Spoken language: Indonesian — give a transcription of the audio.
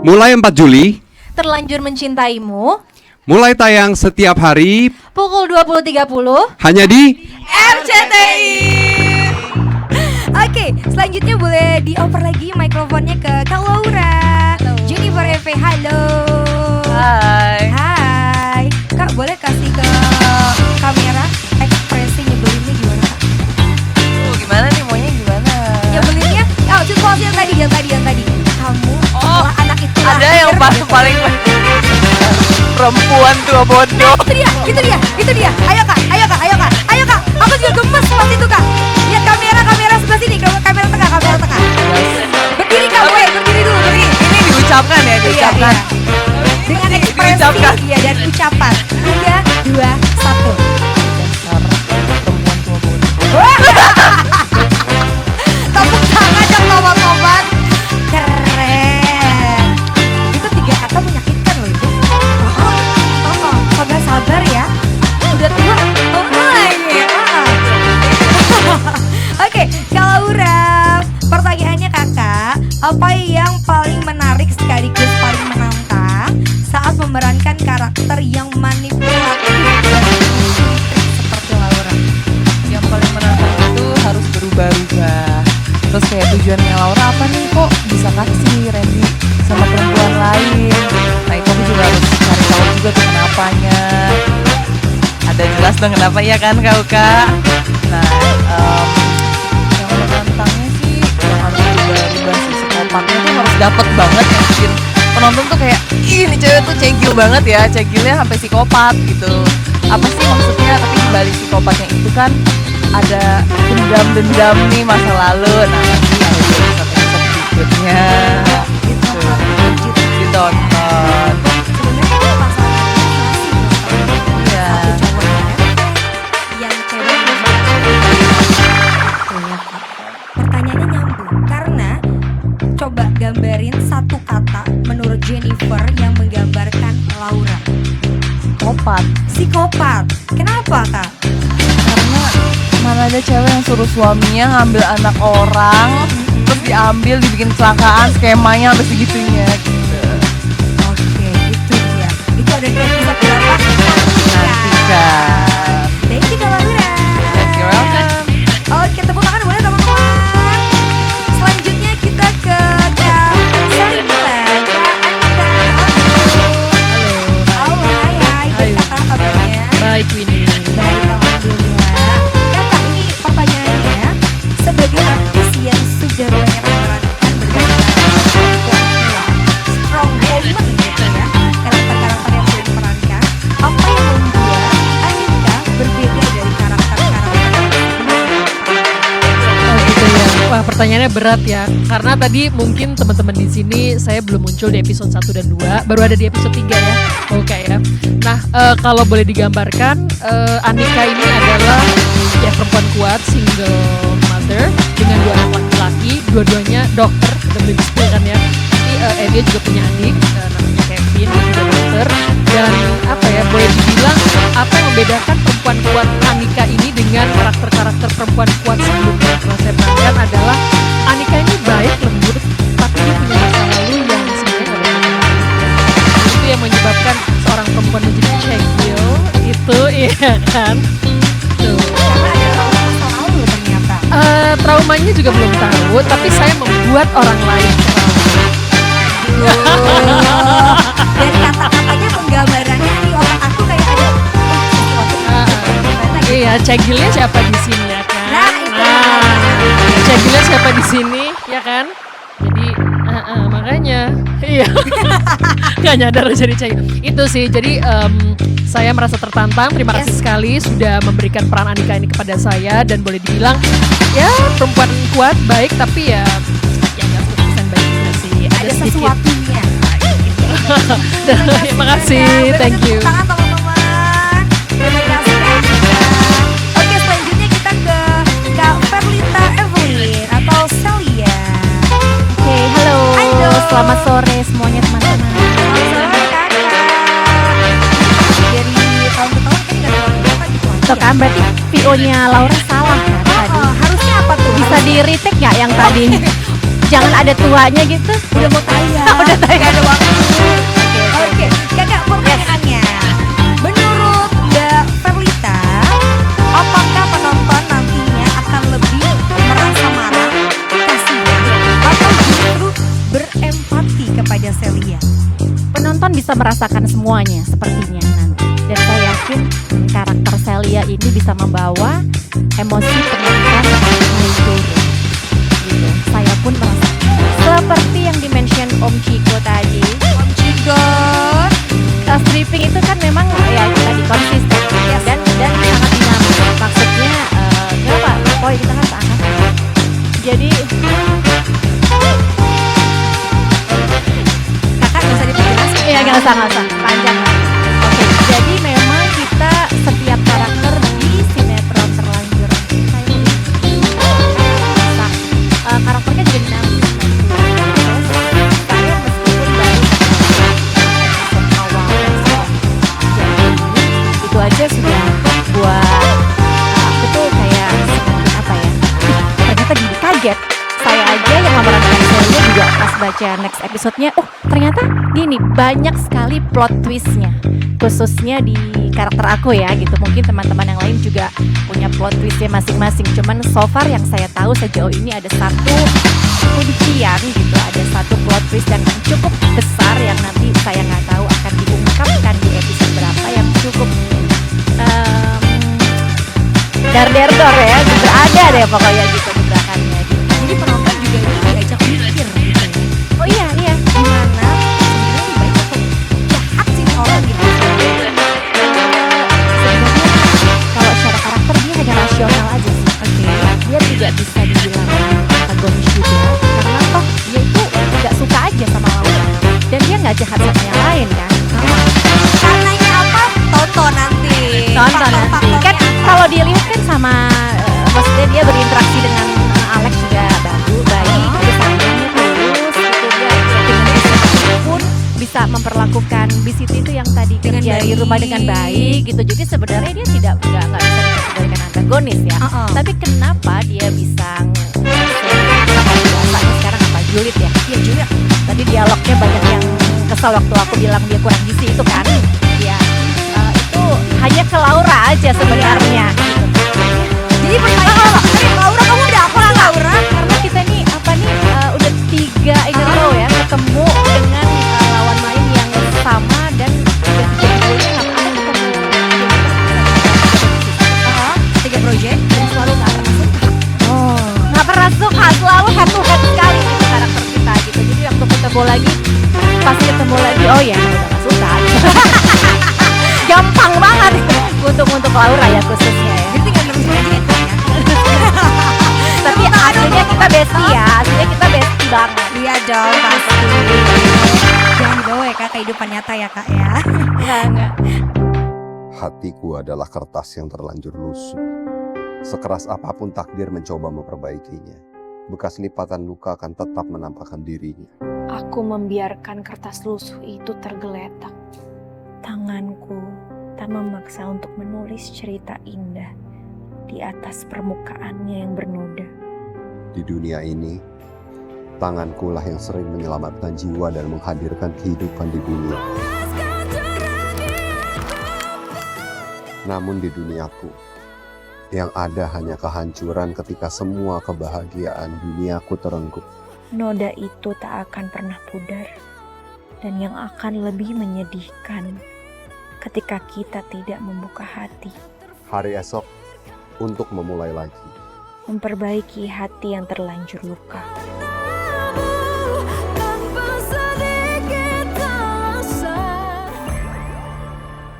mulai 4 Juli, Terlanjur Mencintaimu, mulai tayang setiap hari pukul 20.30 hanya di RCTI. Oke, selanjutnya boleh dioper lagi mikrofonnya ke Kak Laura. Jennifer EV, halo. Hai. Kak, boleh kasih ke kamera ekspresi nyebelinnya gimana, Kak? Gimana nih, maunya gimana? Nyebelinnya, situasi yang tadi. Kamu setelah anak itu Ada yang lahir, paling perempuan tua bodoh. Itu dia. Ayo kak. Aku juga gemes pas itu, Kak. Lihat kamera sebelah sini, kamera tengah. Berdiri Kak, berdiri dulu, berdiri. Ini diucapkan ya, diucapkan. Iya. Dengan ekspresi Diucapkan. dan ucapan. 3, 2, 1. Perempuan tua bodoh. Tepuk tangan dong teman-teman. Keren. Itu 3 kata menyakitkan loh itu. Kagak sabar ya. Udah tua. Oke, Kak Laura, pertanyaannya Kakak, apa yang paling menarik sekaligus paling menantang saat memerankan karakter yang manipulatif dan seperti Laura? Yang paling menantang itu harus berubah-ubah. Terus kayak tujuannya Laura apa nih, kok bisa kasih Randy sama perempuan lain. Nah itu aku juga harus cari tahu juga tuh kenapanya. Ada jelas dong kenapa ya kan Kak? Nah yang menantangnya sih yang harus berubah-ubah sih, psikopatnya tuh harus dapet banget yang bikin penonton tuh kayak ih ini cewek tuh cegil banget ya, cegilnya sampai psikopat gitu. Apa sih maksudnya? Tapi dibalik psikopatnya itu kan ada dendam nih masa lalu. Nah nanti ada di episode berikutnya gitu, ditonton. Sebenarnya itu masalah Iya. satu cowok yang cewek pertanyaannya nyambung karena coba gambarin satu kata menurut Jennifer yang menggambarkan Laura. Psikopat. Kenapa, Kak? Karena mana ada cewek yang suruh suaminya ngambil anak orang terus diambil, dibikin kecelakaan, skemanya sampai segitunya gitu. Oke, itu dia. Itu ada di episode berapa? Nantikan. Thank you, Kak Laura. You're welcome. Oke, tepuk tangan boleh teman-teman. Selanjutnya kita ke Kak Sarila, Kak Anita. Halo, hai. Kakak kabarnya? Baik Winnie. Baik, alhamdulillah. Kakak, ini pertanyaannya, sebagai artis yang sudah banyak memerankan berbagai perempuan, strong woman gitu ya, karakter-karakter yang sudah diperankan, apa yang membuat Anita berbeda dari karakter-karakter Oh gitu ya. Wah, pertanyaannya berat ya. Karena tadi mungkin teman-teman di sini saya belum muncul di episode 1 dan 2, baru ada di episode 3 ya. Oke ya. Nah, kalau boleh digambarkan, Anika ini adalah ya perempuan kuat, single mother dengan 2 anak laki-laki, dua-duanya dokter, udah boleh disebutkan ya. Tapi dia juga punya adik, namanya Kevin, dia juga dokter. Dan apa ya, boleh dibilang apa yang membedakan perempuan kuat Anika ini dengan karakter-karakter perempuan kuat sebelumnya yang saya perankan adalah Anika ini baik, lembut, tapi dia punya masa lalu yang sebenarnya nggak baik. Itu yang menyebabkan seorang perempuan menjadi cegil itu, iya kan? Tuh. karena ada trauma masa lalu ternyata. Traumanya juga belum tahu, tapi saya membuat orang lain trauma. Dari kata-katanya penggambarannya di otak aku kayak ada sesuatu gimana gitu. Iya, cegilnya siapa di sini ya kan? Nah, itu. Cegilnya siapa di sini ya kan? Jadi makanya iya nggak nyadar jadi cegil. Itu sih, jadi saya merasa tertantang. Terima kasih sekali sudah memberikan peran Anika ini kepada saya, dan boleh dibilang ya perempuan kuat, baik, tapi ya nggak 100% baik juga sih. Ada sesuatunya. Terima kasih, thank you. Tangan teman-teman. Terima kasih Kak. Oke, selanjutnya kita ke Kak Verlita Evelyn atau Celia. Oke, halo. Halo. Selamat sore semuanya teman-teman. Selamat sore Kakak. Dari tahun ke tahun kan nggak tahu gitu. Tuh kan berarti VO-nya Laura salah kan tadi. Harusnya apa tuh? Bisa di retake nggak yang tadi? Jangan ada tuanya gitu. Udah mau tayang. Udah tayang. Gak ada waktu. Oke. Kakak, pertanyaannya. Menurut Mbak Perlita, apakah penonton nantinya akan lebih merasa marah, kasihan, atau justru berempati kepada Celia? Penonton bisa merasakan semuanya sepertinya nanti. Dan saya yakin karakter Celia ini bisa membawa emosi penonton naik turun. Gitu. Saya pun merasa seperti yang dimention Om Chico tadi. Om Cigon. Stripping itu kan memang ya tadi konsisten dan sangat dinamis. Maksudnya kenapa? Oh kita kan seangkatan. Jadi Kakak bisa diperjelas? ya nggak usah panjang. Oke, jadi memang kita setiap karakter di sinetron terlanjur karakternya juga dinamis. Terus saya meskipun baru episode awal jadi itu aja sudah buat aku tuh kayak seperti apa ya? Ternyata gini kaget. Saya aja yang memerankan Celia juga pas baca next episode-nya, oh ternyata gini banyak sekali plot twist-nya, khususnya di karakter aku ya gitu. Mungkin teman-teman yang lain juga punya plot twist-nya masing-masing. Cuman so far yang saya tahu sejauh ini ada satu kuncian gitu, ada satu plot twist yang cukup besar yang nanti saya nggak tahu akan diungkapkan di episode berapa, yang cukup dar-der-dor ya, gitu ada deh pokoknya gitu gebrakannya gitu. Jadi penonton juga ini diajak mikir gitu ya. Oh iya Gimana sebenarnya lebih baik atau jahat sih nih orang gitu. sebenarnya kalau secara karakter dia hanya rasional aja sih. Dia tidak bisa dibilang antagonis juga karena toh dia itu nggak suka aja sama Laura dan dia nggak jahat sama yang lain kan. Karenanya apa? Tonton nanti. Tonton nanti Faktor-faktornya kan apa? kalau dilihat kan sama maksudnya dia berinteraksi dengan Alex juga baik, terus sayangnya tulus gitu, dia dengan Bisiti pun bisa memperlakukan Bisiti itu yang tadi Dengan kerja di baik. rumah dengan baik gitu. Jadi sebenarnya dia nggak bisa dikategorikan antagonis ya. Tapi kenapa dia bisa biasanya sekarang apa julid ya? Iya juga. Tadi dialognya banyak yang kesel waktu aku bilang dia kurang gizi itu kan. Ya itu hanya ke Laura aja sebenarnya gitu. Jadi pertanyaan sebenarnya Laura, kamu udah apa sih Laura? Karena kita nih apa nih udah 3 in a row ya ketemu dengan lawan main yang sama dan udah 3 bulan ngapain ketemu Tiga project. dan selalu nggak pernah suka. Nggak pernah suka, selalu head to head sekali gitu karakter kita gitu. Jadi waktu ketemu lagi, pas ketemu lagi, oh ya udah nggak suka. Gampang banget untuk Laura ya khususnya ya. Jadi tinggal nerusin aja itu ya. Tapi aslinya kita bestie ya, aslinya kita bestie banget. Iya dong pasti. Jangan dibawa ya kak kehidupan nyata ya kak ya. Enggak. Hatiku adalah kertas yang terlanjur lusuh. Sekeras apapun takdir mencoba memperbaikinya, bekas lipatan luka akan tetap menampakkan dirinya. Aku membiarkan kertas lusuh itu tergeletak. Tanganku tak memaksa untuk menulis cerita indah di atas permukaannya yang bernoda. Di dunia ini, tangankulah yang sering menyelamatkan jiwa dan menghadirkan kehidupan di dunia. Namun di duniaku, yang ada hanya kehancuran ketika semua kebahagiaan duniaku terengkup. Noda itu tak akan pernah pudar, dan yang akan lebih menyedihkan ketika kita tidak membuka hati, Hari esok, untuk memulai lagi. memperbaiki hati yang terlanjur luka.